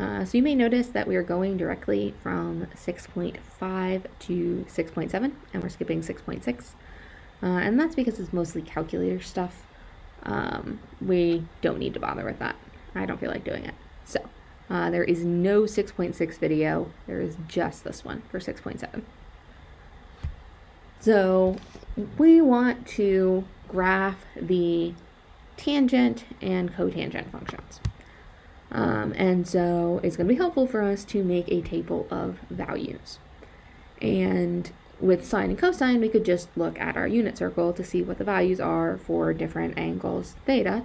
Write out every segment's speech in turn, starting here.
So you may notice that we are going directly from 6.5 to 6.7, and we're skipping 6.6. And that's because it's mostly calculator stuff. We don't need to bother with that. I don't feel like doing it. So there is no 6.6 video. There is just this one for 6.7. So we want to graph the tangent and cotangent functions. And so it's going to be helpful for us to make a table of values. And with sine and cosine, we could just look at our unit circle to see what the values are for different angles theta.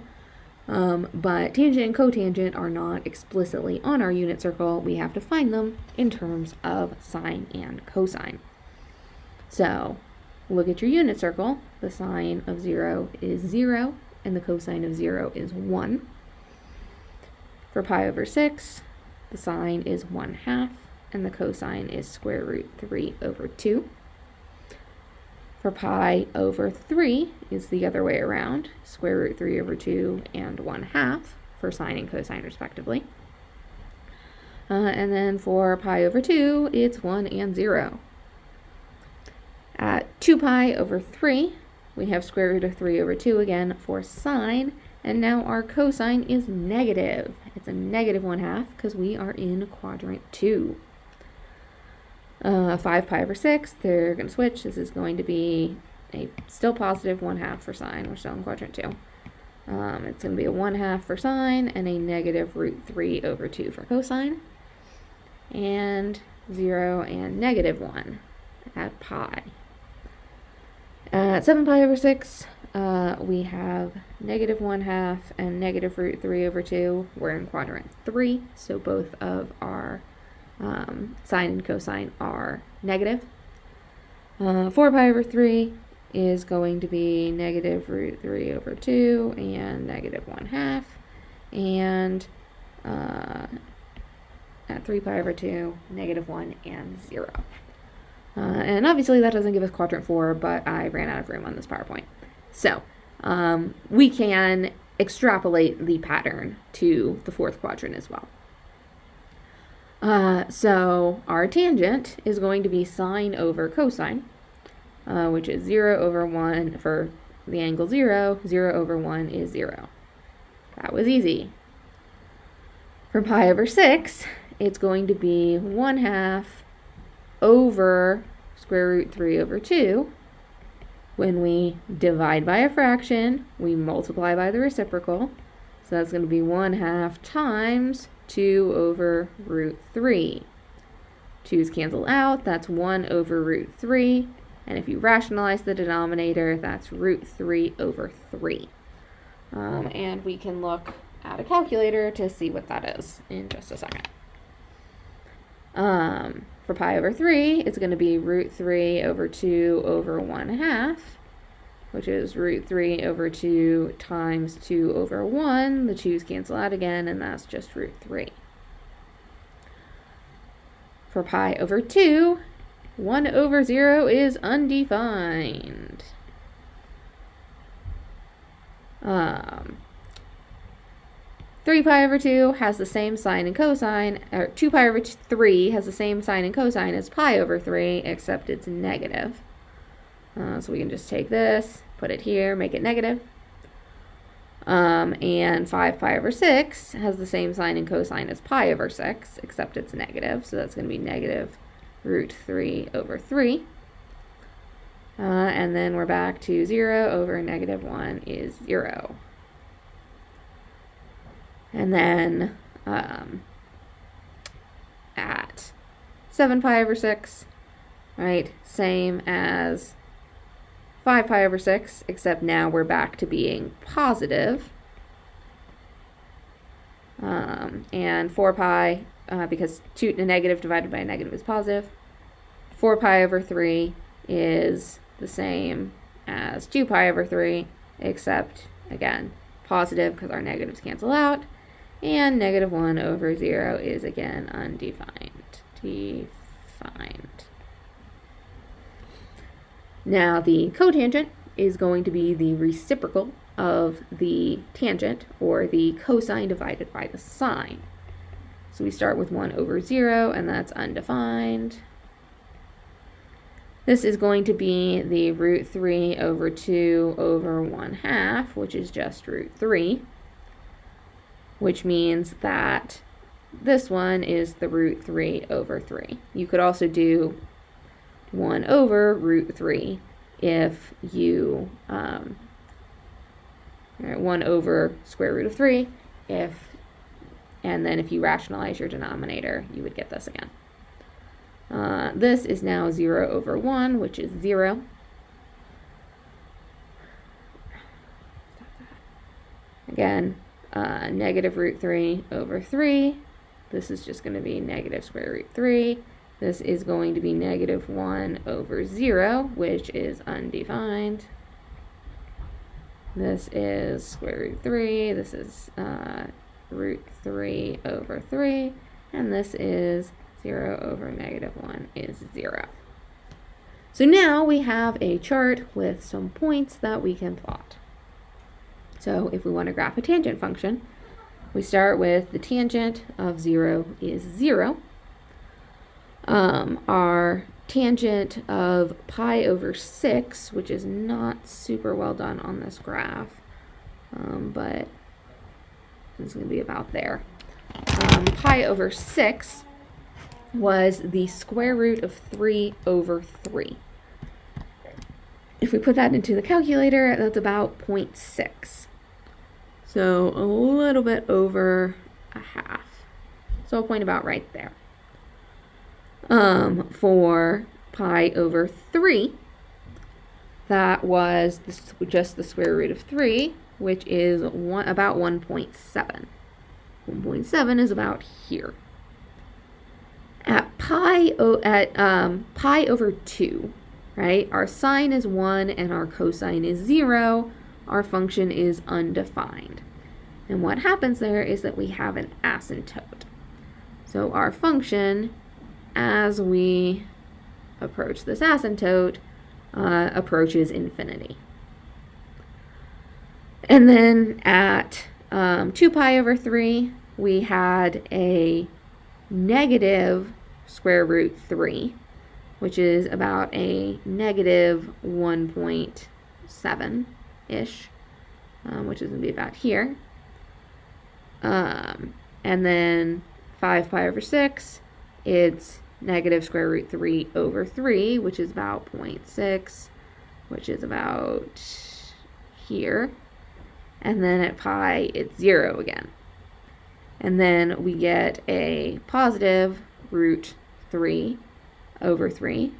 But tangent and cotangent are not explicitly on our unit circle. We have to find them in terms of sine and cosine. So look at your unit circle. The sine of 0 is 0, and the cosine of 0 is 1. For pi over 6, the sine is 1/2, and the cosine is square root 3 over 2. For pi over 3 is the other way around, square root 3 over 2 and 1/2 for sine and cosine respectively. And then for pi over 2, it's 1 and 0. At 2 pi over 3, we have square root of 3 over 2 again for sine, and now our cosine is negative. It's a negative 1/2 because we are in quadrant 2. 5 pi over 6, they're going to switch. This is going to be a still positive 1/2 for sine. We're still in quadrant 2. It's going to be a 1/2 for sine and a negative root 3 over 2 for cosine. And 0 and negative 1 at pi. At 7 pi over 6, we have negative 1/2 and negative root 3 over 2. We're in quadrant 3, so both of our sine and cosine are negative. 4 pi over 3 is going to be negative root 3 over 2 and negative 1/2. And at 3 pi over 2, negative 1 and 0. And obviously that doesn't give us quadrant 4, but I ran out of room on this PowerPoint. So we can extrapolate the pattern to the fourth quadrant as well. So our tangent is going to be sine over cosine, which is 0 over 1 for the angle 0. 0 over 1 is 0. That was easy. For pi over 6, it's going to be 1/2 over square root 3 over 2. When we divide by a fraction, we multiply by the reciprocal. So that's going to be 1/2 times 2 over root 3. 2's cancel out. That's 1 over root 3. And if you rationalize the denominator, that's root 3 over 3. And we can look at a calculator to see what that is in just a second. For pi over 3, it's going to be root 3 over 2 over 1/2, which is root 3 over 2 times 2 over 1. The 2's cancel out again, and that's just root 3. For pi over 2, 1 over 0 is undefined. 3 pi over 2 has the same sine and cosine, or 2 pi over 3 has the same sine and cosine as pi over 3, except it's negative. So we can just take this, put it here, make it negative. And 5 pi over 6 has the same sine and cosine as pi over 6, except it's negative. So that's going to be negative root 3 over 3. And then we're back to 0 over negative 1 is 0. And then at 7 pi over 6, right, same as 5 pi over 6, except now we're back to being positive. And 4 pi, because a negative divided by a negative is positive, 4 pi over 3 is the same as 2 pi over 3, except, again, positive because our negatives cancel out. And negative 1 over 0 is, again, undefined. Now, the cotangent is going to be the reciprocal of the tangent, or the cosine divided by the sine. So we start with 1 over 0, and that's undefined. This is going to be the root 3 over 2 over 1/2, which is just root 3, which means that this one is the root 3 over 3. You could also do 1 over root 3 if you, 1 over square root of 3, and then if you rationalize your denominator, you would get this again. This is now 0 over 1, which is 0. Again, negative root 3 over 3. This is just going to be negative square root 3. This is going to be negative 1 over 0, which is undefined. This is square root 3. This is root 3 over 3. And this is 0 over negative 1 is 0. So now we have a chart with some points that we can plot. So if we want to graph a tangent function, we start with the tangent of 0 is 0. Our tangent of pi over 6, which is not super well done on this graph, but it's going to be about there. Pi over 6 was the square root of 3 over 3. If we put that into the calculator, that's about 0.6. So a little bit over a half. So a point about right there. For pi over 3, that was just the square root of 3, which is about 1.7. 1.7 is about here. At pi over 2, right, our sine is 1 and our cosine is 0. Our function is undefined. And what happens there is that we have an asymptote. So our function, as we approach this asymptote, approaches infinity. And then at 2 pi over 3, we had a negative square root 3, which is about a negative 1.7-ish, which is going to be about here. And then 5 pi over 6, it's negative square root 3 over 3, which is about 0.6, which is about here. And then at pi, it's 0 again. And then we get a positive root 3 over 3,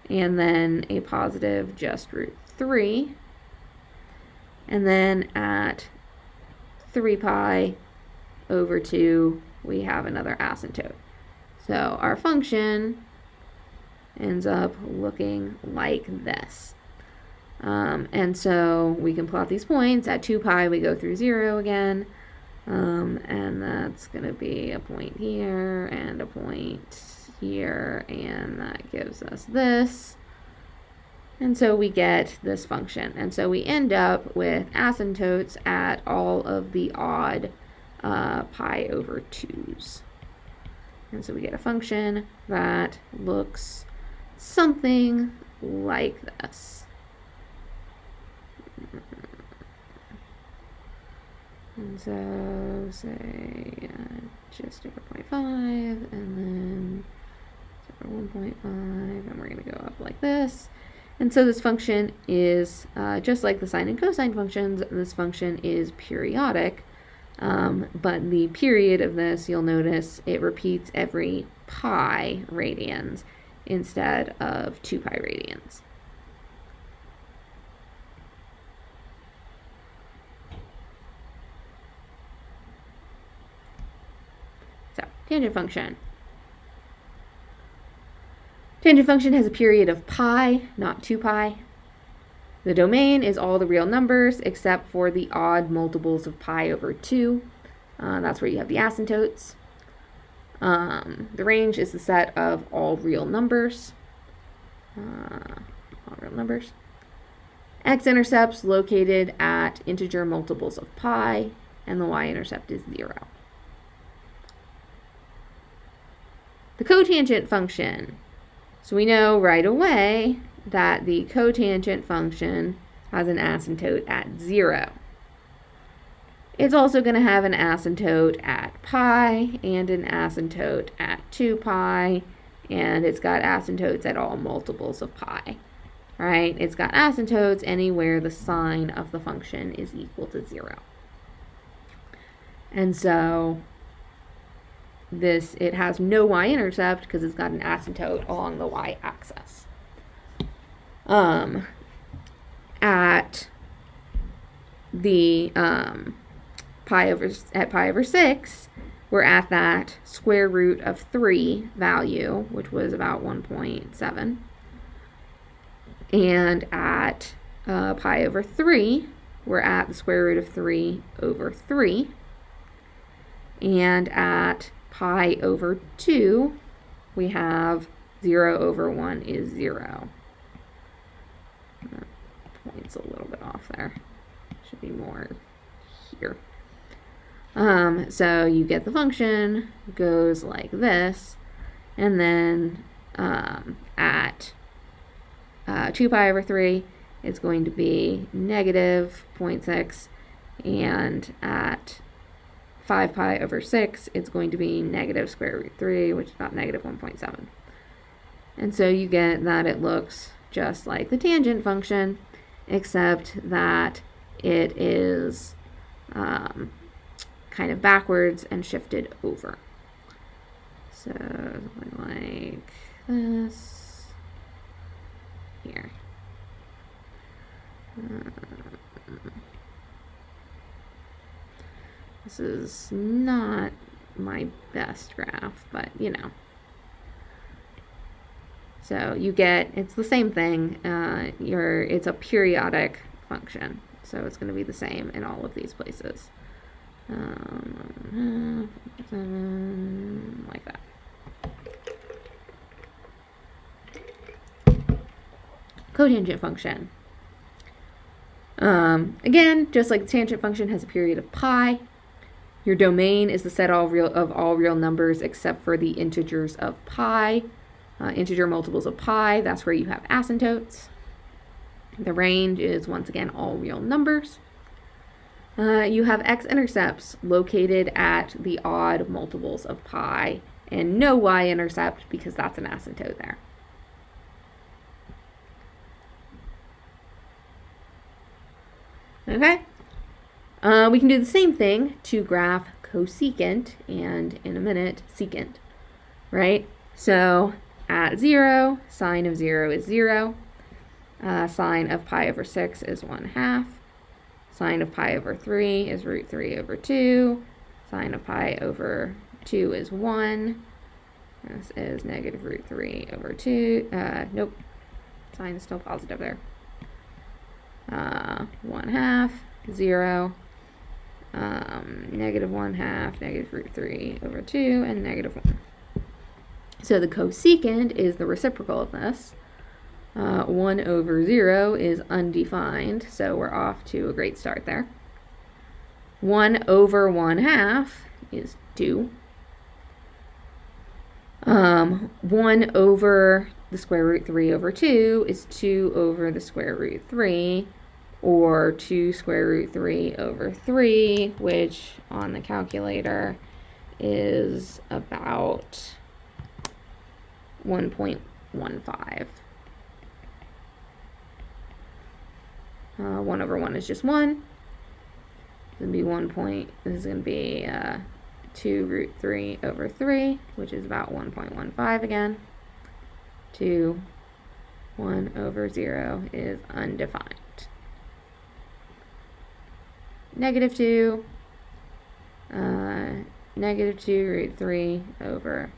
and then a positive just root 3. And then at 3 pi over 2, we have another asymptote. So our function ends up looking like this. And so we can plot these points. At 2 pi, we go through 0 again. And that's going to be a point here and a point here, and that gives us this. And so we get this function. And so we end up with asymptotes at all of the odd pi over 2's. And so we get a function that looks something like this. And so say just over 0.5, and then over 1.5, and we're going to go up like this. And so this function is, just like the sine and cosine functions, this function is periodic. But the period of this, you'll notice it repeats every pi radians instead of 2 pi radians. So, tangent function. Tangent function has a period of pi, not 2 pi. The domain is all the real numbers except for the odd multiples of pi over 2. That's where you have the asymptotes. The range is the set of all real numbers. X-intercept's located at integer multiples of pi, and the y-intercept is 0. the cotangent function. So we know right away that the cotangent function has an asymptote at 0. It's also going to have an asymptote at pi and an asymptote at 2 pi, and it's got asymptotes at all multiples of pi, right? It's got asymptotes anywhere the sign of the function is equal to 0. And so it has no y-intercept because it's got an asymptote along the y-axis. At the pi over 6, we're at that square root of 3 value, which was about 1.7. And at pi over 3, we're at the square root of 3 over 3. And at pi over 2, we have 0 over 1 is 0. That point's a little bit off there. Should be more here. So you get the function, goes like this, and then at 2 pi over 3, it's going to be negative 0.6, and at 5 pi over 6, it's going to be negative square root 3, which is about negative 1.7. And so you get that it looks just like the tangent function, except that it is kind of backwards and shifted over. So something like this here. This is not my best graph, but you know. So you get, it's the same thing. It's a periodic function, so it's going to be the same in all of these places. Like that. Cotangent function. Again, just like the tangent function has a period of pi. Your domain is the set of all real numbers except for the integers of pi. Integer multiples of pi, that's where you have asymptotes. The range is, once again, all real numbers. You have x-intercepts located at the odd multiples of pi, and no y-intercept because that's an asymptote there. Okay? We can do the same thing to graph cosecant and, in a minute, secant, right? So at 0, sine of 0 is 0. Sine of pi over 6 is 1/2. Sine of pi over 3 is root 3 over 2. Sine of pi over 2 is 1. This is negative root 3 over 2. Nope. Sign is still positive there. 1/2, 0. Negative 1/2, negative root 3 over 2, and negative 1. So the cosecant is the reciprocal of this. 1 over 0 is undefined, so we're off to a great start there. 1 over 1/2 is 2. 1 over the square root 3 over 2 is 2 over the square root 3, or 2 square root 3 over 3, which on the calculator is about 1.15. 1 over 1 is just 1. This is going to be 2 root 3 over 3, which is about 1.15 again. 2, 1 over 0 is undefined. Negative 2, negative 2 root 3 over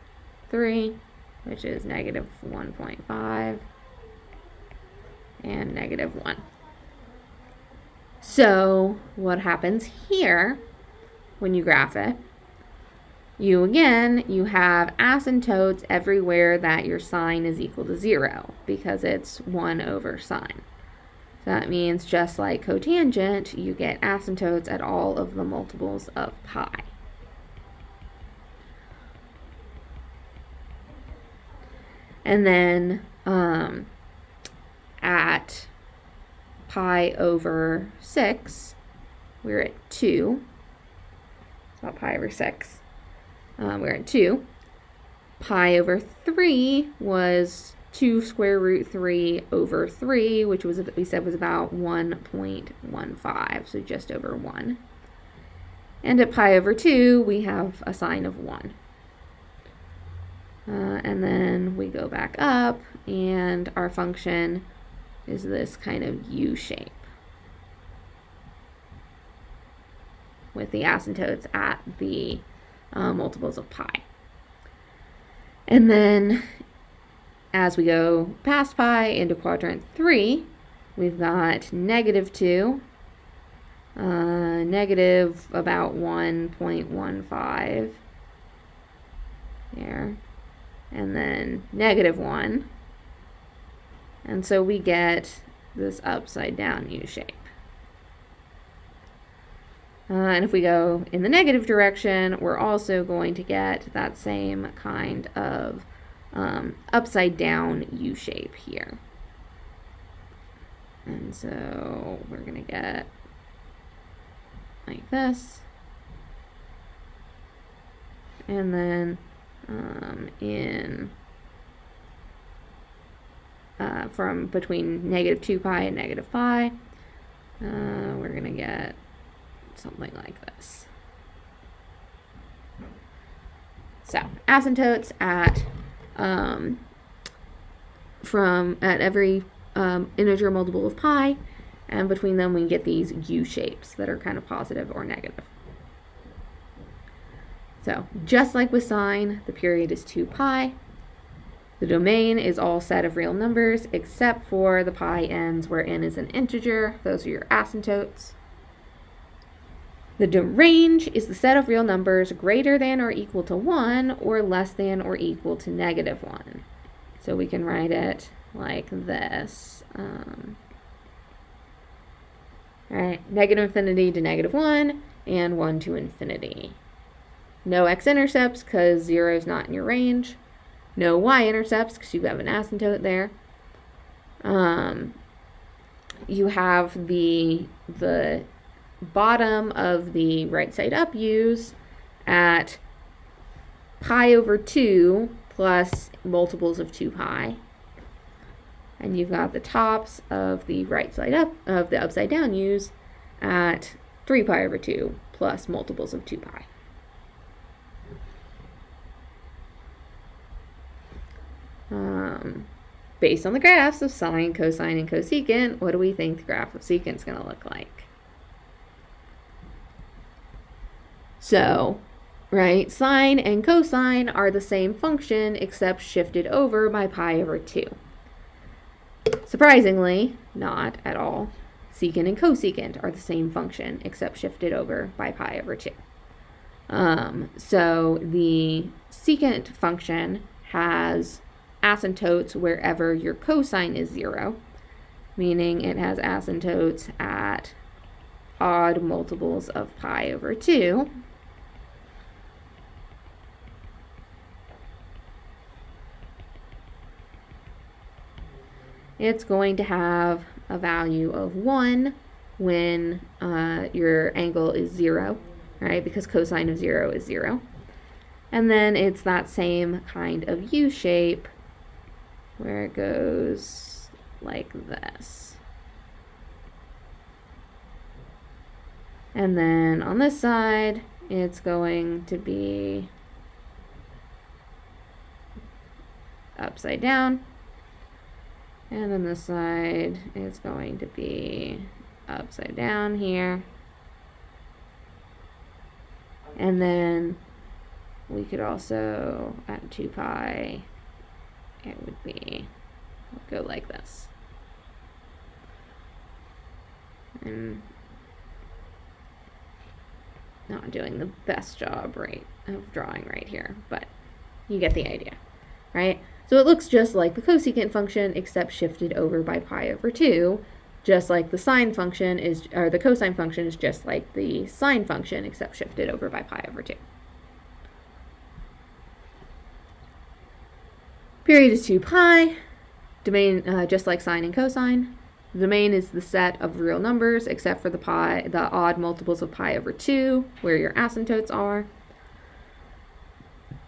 3, which is negative 1.5, and negative 1. So what happens here when you graph it? You have asymptotes everywhere that your sine is equal to 0 because it's 1 over sine. So that means just like cotangent, you get asymptotes at all of the multiples of pi. And then at pi over 6, we're at 2. It's not pi over 6. We're at 2. Pi over 3 was 2 square root 3 over 3, which was, we said, was about 1.15, so just over 1. And at pi over 2, we have a sign of 1. And then we go back up, and our function is this kind of U shape with the asymptotes at the multiples of pi. And then as we go past pi into quadrant 3, we've got -2, negative about 1.15 there, and then -1. And so we get this upside down U shape. And if we go in the negative direction, we're also going to get that same kind of upside down U shape here. And so we're going to get like this. And then from between -2 pi and -pi, we're going to get something like this. So asymptotes at every integer multiple of pi, and between them we get these U shapes that are kind of positive or negative. So just like with sine, the period is 2 pi. The domain is all set of real numbers except for the pi ends where n is an integer. Those are your asymptotes. The range is the set of real numbers greater than or equal to 1 or less than or equal to -1. So we can write it like this. Right, -infinity to -1 and 1 to infinity. No x-intercepts because 0 is not in your range. No y-intercepts because you have an asymptote there. You have the bottom of the right side up U's at pi over 2 plus multiples of 2 pi. And you've got the tops of the right side up of the upside down U's at 3 pi over 2 plus multiples of 2 pi. Based on the graphs of sine, cosine, and cosecant, what do we think the graph of secant is going to look like? So, right, sine and cosine are the same function except shifted over by pi over 2. Surprisingly, not at all. Secant and cosecant are the same function except shifted over by pi over 2. So the secant function has asymptotes wherever your cosine is 0, meaning it has asymptotes at odd multiples of pi over 2. It's going to have a value of 1 when your angle is 0, right? Because cosine of 0 is 0. And then it's that same kind of U shape where it goes like this. And then on this side, it's going to be upside down. And on this side, it's going to be upside down here. And then we could also, at 2 pi, it would be, go like this. I'm not doing the best job of drawing right here, but you get the idea, right? So it looks just like the cosecant function except shifted over by pi over 2, just like the sine function is, or the cosine function is just like the sine function except shifted over by pi over 2. Period is 2 pi. Domain, just like sine and cosine. The domain is the set of real numbers, except for the odd multiples of pi over 2, where your asymptotes are.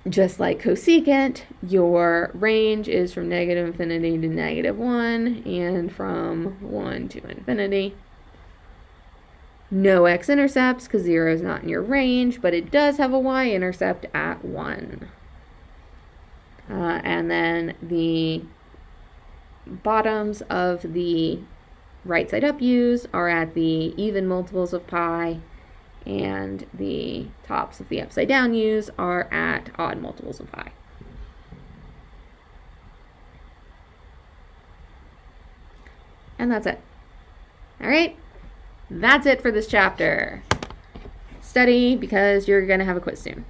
Just like cosecant, your range is from negative infinity to negative 1, and from 1 to infinity. No x-intercepts, because 0 is not in your range, but it does have a y-intercept at 1. And then the bottoms of the right side up u's are at the even multiples of pi, and the tops of the upside down u's are at odd multiples of pi. And that's it. All right, that's it for this chapter. Study, because you're going to have a quiz soon.